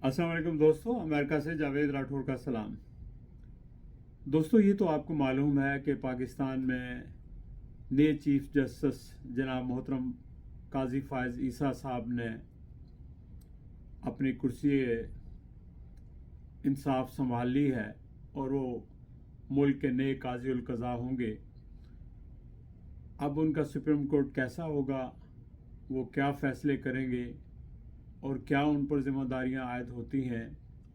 अस्सलाम वालेकुम दोस्तों, अमेरिका से जावेद राठौर का सलाम। दोस्तों, ये तो आपको मालूम है कि पाकिस्तान में नए चीफ जस्टिस जनाब मोहतरम काजी फायज़ ईसा साहब ने अपनी कुर्सी इंसाफ संभाल ली है और वो मुल्क के नए काजी उल कज़ा होंगे। अब उनका सुप्रीम कोर्ट कैसा होगा, वो क्या फ़ैसले करेंगे और क्या उन पर जिम्मेदारियां आयद होती हैं,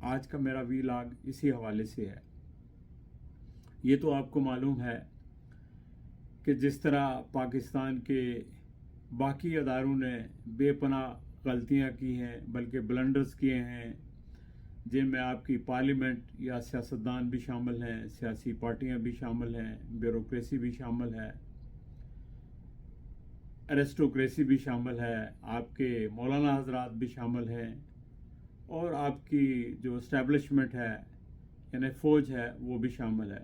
आज का मेरा वीलॉग इसी हवाले से है। ये तो आपको मालूम है कि जिस तरह पाकिस्तान के बाकी अदारों ने बेपनाह गलतियां की हैं, बल्कि ब्लंडर्स किए हैं, जिनमें आपकी पार्लियामेंट या सियासतदान भी शामिल हैं, सियासी पार्टियां भी शामिल हैं, ब्यूरोक्रेसी भी शामिल है, एरिस्टोक्रेसी भी शामिल है, आपके मौलाना हजरात भी शामिल हैं और आपकी जो इस्टेब्लिशमेंट है यानी फ़ौज है वो भी शामिल है।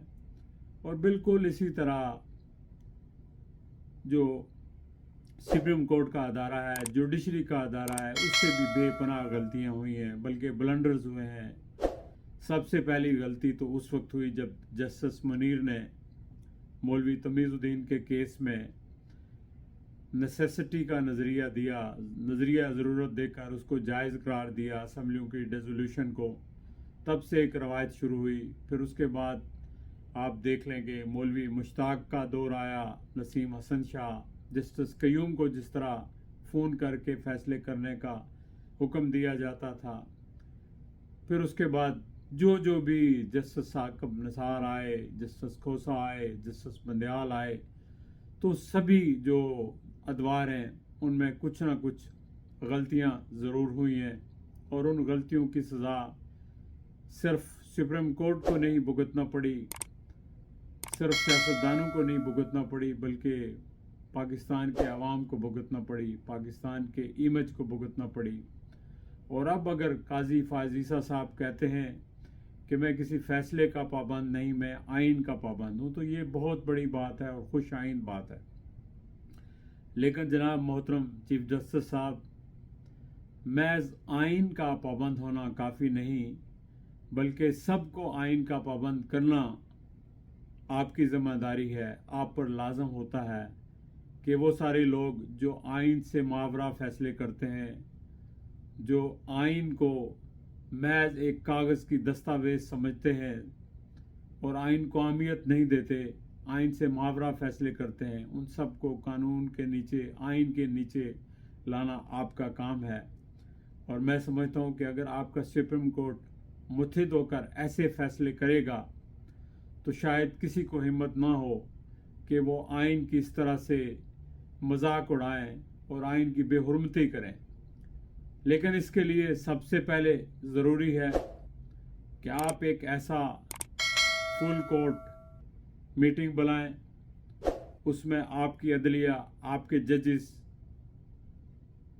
और बिल्कुल इसी तरह जो सुप्रीम कोर्ट का अदारा है, जुडिशरी का अदारा है, उससे भी बेपनाह गलतियां हुई हैं, बल्कि ब्लंडर्स हुए हैं। सबसे पहली गलती तो उस वक्त हुई जब जस्टिस मुनीर ने मौलवी तमीज़ुद्दीन के केस में नेसेसिटी का नज़रिया ज़रूरत देकर उसको जायज़ करार दिया असम्बलियों की डिसोल्यूशन को। तब से एक रवायत शुरू हुई। फिर उसके बाद आप देख लेंगे मौलवी मुश्ताक का दौर आया, नसीम हसन शाह, जस्टिस कयूम को जिस तरह फ़ोन करके फ़ैसले करने का हुक्म दिया जाता था। फिर उसके बाद जो भी जस्टिस साकिब निसार आए, जस्टिस खोसा आए, जस्टिस बंदयाल आए, तो सभी जो अदवार हैं उनमें कुछ ना कुछ गलतियां ज़रूर हुई हैं और उन गलतियों की सज़ा सिर्फ सुप्रीम कोर्ट को नहीं भुगतना पड़ी, सिर्फ सियासतदानों को नहीं भुगतना पड़ी, बल्कि पाकिस्तान के अवाम को भुगतना पड़ी, पाकिस्तान के इमेज को भुगतना पड़ी। और अब अगर काजी फायज़ ईसा साहब कहते हैं कि मैं किसी फ़ैसले का पाबंद नहीं, मैं आइन का पाबंद हूँ, तो ये बहुत बड़ी बात है और खुश आइन बात है। लेकिन जनाब मोहतरम चीफ जस्टिस साहब, महज आइन का पाबंद होना काफ़ी नहीं, बल्कि सबको आइन का पाबंद करना आपकी ज़िम्मेदारी है। आप पर लाजम होता है कि वो सारे लोग जो आइन से मावरा फ़ैसले करते हैं, जो आइन को महज एक कागज़ की दस्तावेज़ समझते हैं और आइन को अहमियत नहीं देते, आइन से मावरा फ़ैसले करते हैं, उन सब को कानून के नीचे, आइन के नीचे लाना आपका काम है। और मैं समझता हूँ कि अगर आपका सुप्रीम कोर्ट मुत्हिद होकर ऐसे फ़ैसले करेगा तो शायद किसी को हिम्मत ना हो कि वो आइन की इस तरह से मजाक उड़ाएं और आइन की बेहुरमती करें। लेकिन इसके लिए सबसे पहले ज़रूरी है कि आप एक ऐसा फुल कोर्ट मीटिंग बुलाएं, उसमें आपकी अदलिया, आपके जजेस,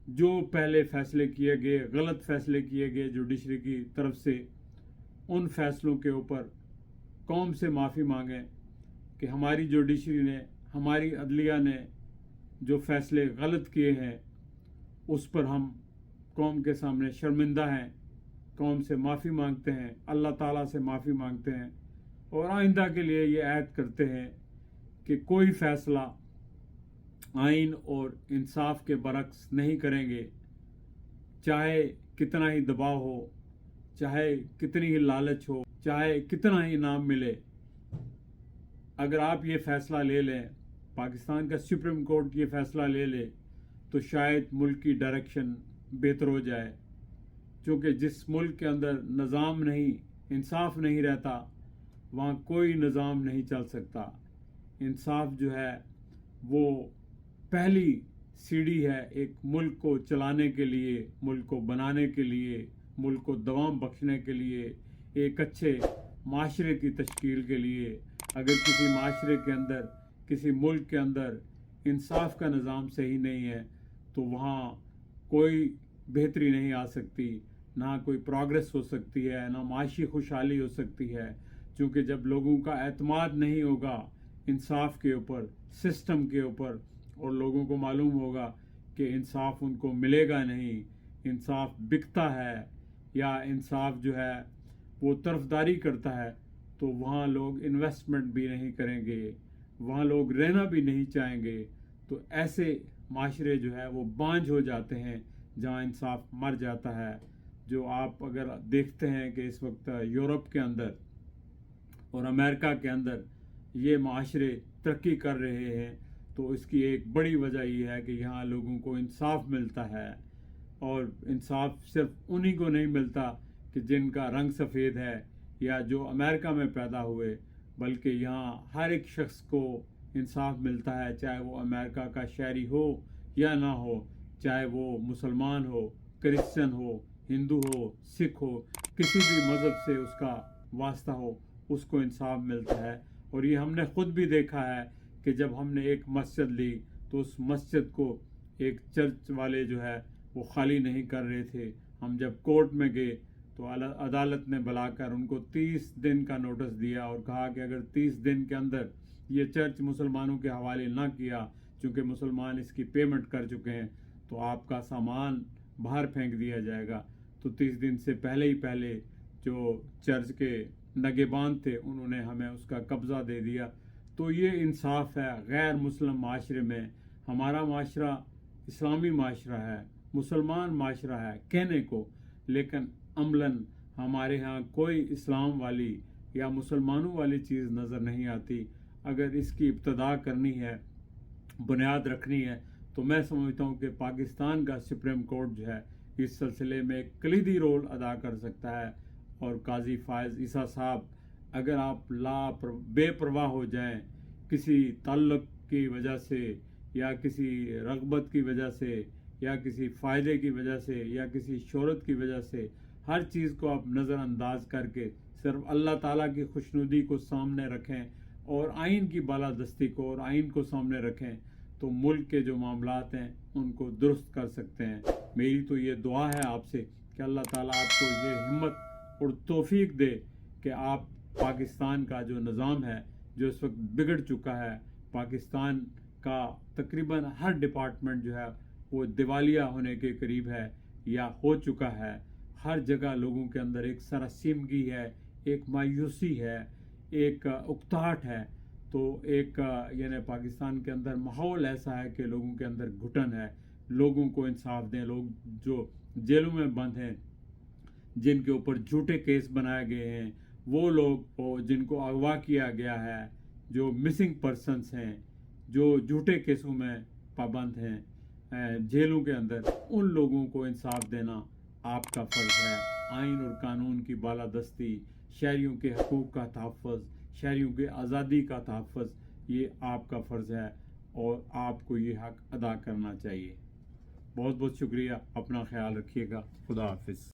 जो पहले फ़ैसले किए गए, गलत फ़ैसले किए गए जुडिशरी की तरफ से, उन फ़ैसलों के ऊपर कौम से माफ़ी मांगें कि हमारी जुडिशरी ने, हमारी अदलिया ने जो फ़ैसले गलत किए हैं उस पर हम कौम के सामने शर्मिंदा हैं, कौम से माफ़ी मांगते हैं, अल्लाह ताला से माफ़ी मांगते हैं और आइंदा के लिए ये ऐद करते हैं कि कोई फ़ैसला आइन और इंसाफ के बरक्स नहीं करेंगे, चाहे कितना ही दबाव हो, चाहे कितनी ही लालच हो, चाहे कितना ही इनाम मिले। अगर आप ये फ़ैसला ले लें, पाकिस्तान का सुप्रीम कोर्ट ये फ़ैसला ले ले, तो शायद मुल्क की डायरेक्शन बेहतर हो जाए। क्योंकि जिस मुल्क के अंदर निज़ाम नहीं, इंसाफ नहीं रहता, वहाँ कोई निज़ाम नहीं चल सकता। इंसाफ जो है वो पहली सीढ़ी है एक मुल्क को चलाने के लिए, मुल्क को बनाने के लिए, मुल्क को दवाम बख्शने के लिए, एक अच्छे माशरे की तश्कील के लिए। अगर किसी माशरे के अंदर, किसी मुल्क के अंदर इंसाफ का निज़ाम सही नहीं है तो वहाँ कोई बेहतरी नहीं आ सकती, ना कोई प्रोग्रेस हो सकती है, ना माशी खुशहाली हो सकती है। क्योंकि जब लोगों का एतमाद नहीं होगा इंसाफ के ऊपर, सिस्टम के ऊपर, और लोगों को मालूम होगा कि इंसाफ उनको मिलेगा नहीं, इंसाफ बिकता है, یا انصاف جو ہے وہ طرفداری کرتا ہے تو وہاں لوگ انویسٹمنٹ بھی نہیں کریں گے، وہاں لوگ رہنا بھی نہیں چاہیں گے. تو ایسے معاشرے جو ہے وہ بانجھ ہو جاتے ہیں جہاں انصاف مر جاتا ہے. جو آپ اگر دیکھتے ہیں کہ اس وقت یورپ کے اندر اور امریکہ کے اندر یہ معاشرے ترقی کر رہے ہیں تو اس کی ایک بڑی وجہ یہ ہے کہ یہاں لوگوں کو انصاف ملتا ہے. اور انصاف صرف انہی کو نہیں ملتا کہ جن کا رنگ سفید ہے یا جو امریکہ میں پیدا ہوئے، بلکہ یہاں ہر ایک شخص کو انصاف ملتا ہے، چاہے وہ امریکہ کا شہری ہو یا نہ ہو، چاہے وہ مسلمان ہو، کرسچن ہو، ہندو ہو، سکھ ہو، کسی بھی مذہب سے اس کا واسطہ ہو، اس کو انصاف ملتا ہے. اور یہ ہم نے خود بھی دیکھا ہے کہ جب ہم نے ایک مسجد لی تو اس مسجد کو ایک چرچ والے جو ہے وہ خالی نہیں کر رہے تھے. ہم جب کورٹ میں گئے تو عدالت نے بلا کر ان کو 30 دن کا نوٹس دیا اور کہا کہ اگر 30 دن کے اندر یہ چرچ مسلمانوں کے حوالے نہ کیا، چونکہ مسلمان اس کی پیمنٹ کر چکے ہیں، تو آپ کا سامان باہر پھینک دیا جائے گا. تو 30 دن سے پہلے جو چرچ کے نگہبان تھے انہوں نے ہمیں اس کا قبضہ دے دیا. تو یہ انصاف ہے غیر مسلم معاشرے میں. ہمارا معاشرہ اسلامی معاشرہ ہے، مسلمان معاشرہ ہے کہنے کو، لیکن عملاً ہمارے ہاں کوئی اسلام والی یا مسلمانوں والی چیز نظر نہیں آتی. اگر اس کی ابتدا کرنی ہے، بنیاد رکھنی ہے، تو میں سمجھتا ہوں کہ پاکستان کا سپریم کورٹ جو ہے اس سلسلے میں ایک کلیدی رول ادا کر سکتا ہے. اور قاضی فائز عیسیٰ صاحب، اگر آپ بے پرواہ ہو جائیں کسی تعلق کی وجہ سے یا کسی رغبت کی وجہ سے یا کسی فائدے کی وجہ سے یا کسی شہرت کی وجہ سے ہر چیز کو آپ نظر انداز کر کے صرف اللہ تعالیٰ کی خوشنودی کو سامنے رکھیں اور آئین کی بالادستی کو اور آئین کو سامنے رکھیں تو ملک کے جو معاملات ہیں ان کو درست کر سکتے ہیں. میری تو یہ دعا ہے آپ سے کہ اللہ تعالیٰ آپ کو یہ ہمت اور توفیق دے کہ آپ پاکستان کا جو نظام ہے جو اس وقت بگڑ چکا ہے، پاکستان کا تقریباً ہر ڈپارٹمنٹ جو ہے وہ دیوالیہ ہونے کے قریب ہے یا ہو چکا ہے. ہر جگہ لوگوں کے اندر ایک سراسیمگی ہے، ایک مایوسی ہے، ایک اکتاہٹ ہے. تو ایک یعنی پاکستان کے اندر ماحول ایسا ہے کہ لوگوں کے اندر گھٹن ہے. لوگوں کو انصاف دیں. لوگ جو جیلوں میں بند ہیں، جن کے اوپر جھوٹے کیس بنائے گئے ہیں، وہ لوگ جن کو اغوا کیا گیا ہے، جو مسنگ پرسنس ہیں، جو جھوٹے کیسوں میں پابند ہیں جیلوں کے اندر، ان لوگوں کو انصاف دینا آپ کا فرض ہے. آئین اور قانون کی بالادستی، شہریوں کے حقوق کا تحفظ، شہریوں کی آزادی کا تحفظ، یہ آپ کا فرض ہے اور آپ کو یہ حق ادا کرنا چاہیے. بہت بہت شکریہ. اپنا خیال رکھیے گا. خدا حافظ.